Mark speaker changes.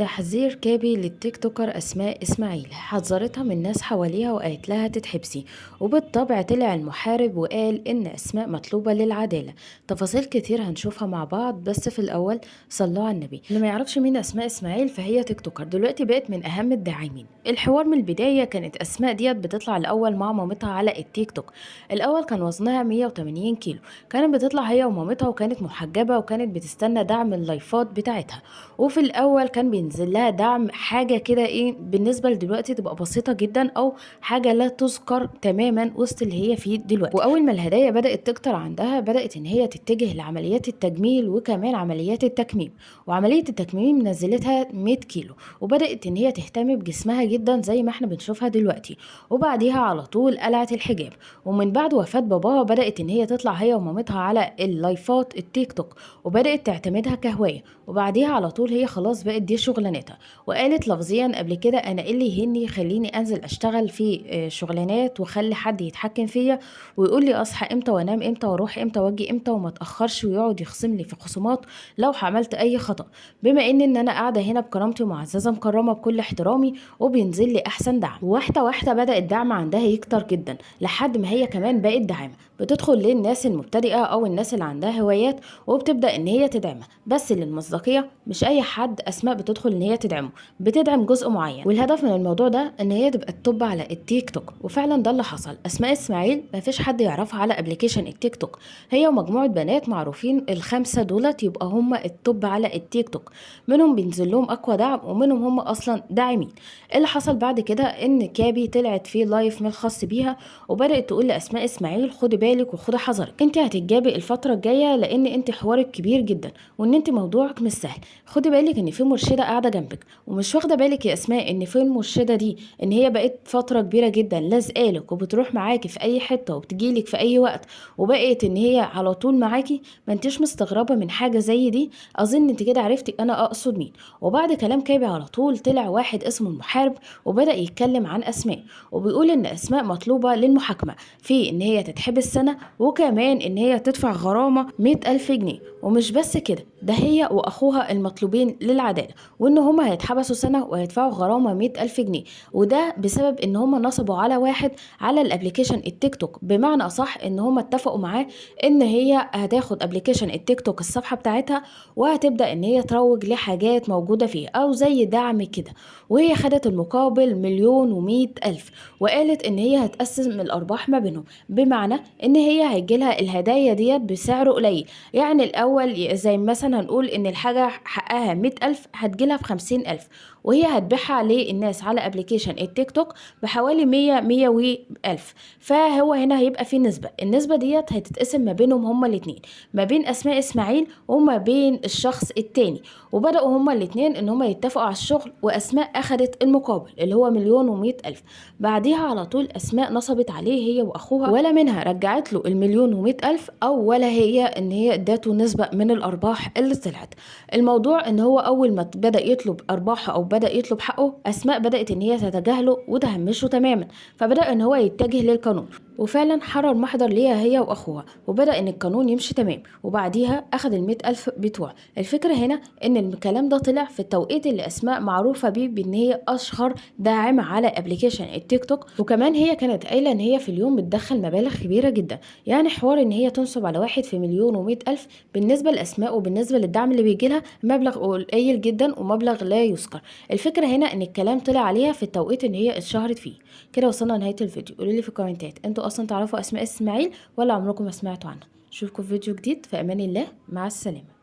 Speaker 1: تحذير كابي للتيك توكر أسماء إسماعيل، حذرتها من ناس حواليها وقالت لها تتحبسي. وبالطبع طلع المحارب وقال إن أسماء مطلوبة للعدالة. تفاصيل كتير هنشوفها مع بعض، بس في الأول صلوا على النبي. اللي ما يعرفش مين أسماء إسماعيل فهي تيك توكر دلوقتي بقت من أهم الداعمين. الحوار من البداية كانت أسماء ديت بتطلع الأول مع مامتها على التيك توك. الأول كان وزنها 180 كيلو، كانت بتطلع هي ومامتها وكانت محجبة وكانت بتستنى دعم اللايفات بتاعتها. وفي الأول كان بينزل لها دعم حاجة كده إيه بالنسبة لدلوقتي تبقى بسيطة جدًا أو حاجة لا تُذكر تمامًا وسط اللي هي فيه دلوقتي. وأول ما الهدايا بدأت تكتر عندها بدأت إن هي تتجه لعمليات التجميل وكمان عمليات التكميم. وعملية التكميم نزّلتها 100 كيلو، وبدأت إن هي تهتم بجسمها جدًا زي ما إحنا بنشوفها دلوقتي. وبعديها على طول قلعت الحجاب. ومن بعد وفاة باباها بدأت إن هي تطلع هي ومامتها على اللايفات التيك توك، وبدأت تعتمدها كهواية. وبعديها على طول هي خلاص بقت دي شغلانتها. وقالت لفظيا قبل كده: انا ايه اللي يهني يخليني انزل اشتغل في شغلانات واخلي حد يتحكم فيا ويقول لي اصحى امتى وانام امتى واروح امتى واجي امتى وما اتاخرش ويقعد يخصم لي في خصومات لو عملت اي خطأ، بما ان انا قاعده هنا بكرامتي ومعززه مكرمه بكل احترامي وبينزل لي احسن دعم. واحده واحده بدأ الدعم عندها يكتر جدا لحد ما هي كمان بقت داعمه بتدخل للناس المبتدئه او الناس اللي عندها هوايات وبتبدأ ان هي تدعمها. بس للمصداقية مش أي حد أسماء بتدخل إن هي تدعمه، بتدعم جزء معين، والهدف من الموضوع ده إن هي تبقى التوب على التيك توك. وفعلا ده اللي حصل. أسماء إسماعيل مفيش حد يعرفها على أبليكيشن التيك توك، هي ومجموعة بنات معروفين الخمسة دولت يبقى هم التوب على التيك توك، منهم بينزل لهم أقوى دعم ومنهم هم أصلا داعمين. اللي حصل بعد كده إن كابي طلعت في لايف من الخاص بيها وبدأت تقول لأسماء إسماعيل: خدي بالك وخدي حذرك، انت هتتجابي الفترة الجاية لأن انت حوارك كبير جدا وان انت موضوعك مش سهل. خدي بالك ان في مرشده قاعده جنبك ومش واخده بالك يا اسماء ان في المرشده دي ان هي بقت فتره كبيره جدا لازقالك وبتروح معاكي في اي حته وبتجيلك في اي وقت وبقت ان هي على طول معاكي. ما انتش مستغربه من حاجه زي دي؟ اظن انت كده عرفتي انا اقصد مين. وبعد كلام كابي على طول طلع واحد اسمه المحارب وبدا يتكلم عن اسماء وبيقول ان اسماء مطلوبه للمحاكمه في ان هي تتحبس سنه وكمان ان هي تدفع غرامه 100,000 جنيه. ومش بس كده، ده هي واخوها المطلوبين للعداله وان هما هيتحبسوا سنه وهيدفعوا غرامه 100,000 جنيه. وده بسبب ان هما نصبوا على واحد على الابليكيشن التيك توك، بمعنى اصح ان هما اتفقوا معاه ان هي هتاخد ابليكيشن التيك توك الصفحه بتاعتها وهتبدا ان هي تروج لحاجات موجوده فيه او زي دعم كده. وهي خدت المقابل 1,100,000 وقالت ان هي هتقسم الارباح ما بينهم، بمعنى ان هي هيجيلها الهدايا ديت بسعر قليل. يعني الأول زي مثلا هنقول إن الحاجة حقها 100,000 هتجيلها ب50,000، وهي هتبيعها للناس على ابلكيشن التيك توك بحوالي 100 و1000. فهو هنا هيبقى في نسبة، النسبة ديت هتتقسم ما بينهم هما الاتنين، ما بين أسماء إسماعيل وما بين الشخص التاني. وبدأوا هما الاتنين إن هما يتفقوا على الشغل وأسماء أخدت المقابل اللي هو 1,100,000. بعديها على طول أسماء نصبت عليه هي وأخوها، ولا منها رجعت له 1,100,000 أو ولا هي إن هي ادته نسبة من الأرباح اللي طلعت. الموضوع إن هو أول ما بدأ يطلب أرباح أو بدأ يطلب حقه أسماء بدأت إن هي تتجاهله وتهمشه تماما، فبدأ إن هو يتجه للقانون وفعلا حرر محضر ليها هي وأخوها وبدأ إن القانون يمشي تمام. وبعديها أخد 100,000 بتوع. الفكرة هنا إن الكلام ده طلع في التوقيت اللي أسماء معروفة بيه بإن هي أشهر داعمة على أبليكيشن التيك توك، وكمان هي كانت قايلة إن هي في اليوم بتدخل مبالغ كبيرة جدا. يعني حوار إن هي تنصب على واحد في 1,100,000 بالنسبة لأسماء وبالنسبة للدعم اللي بيجيلها مبلغ قليل جدا ومبلغ لا يذكر. الفكرة هنا إن الكلام طلع عليها في التوقيت إن هي اتشهرت فيه. كده وصلنا لنهاية الفيديو. قولولي في الكومنتات انتوا أصلا تعرفوا أسماء إسماعيل ولا عمركم ما سمعتوا عنها. أشوفكم في فيديو جديد، في أمان الله، مع السلامة.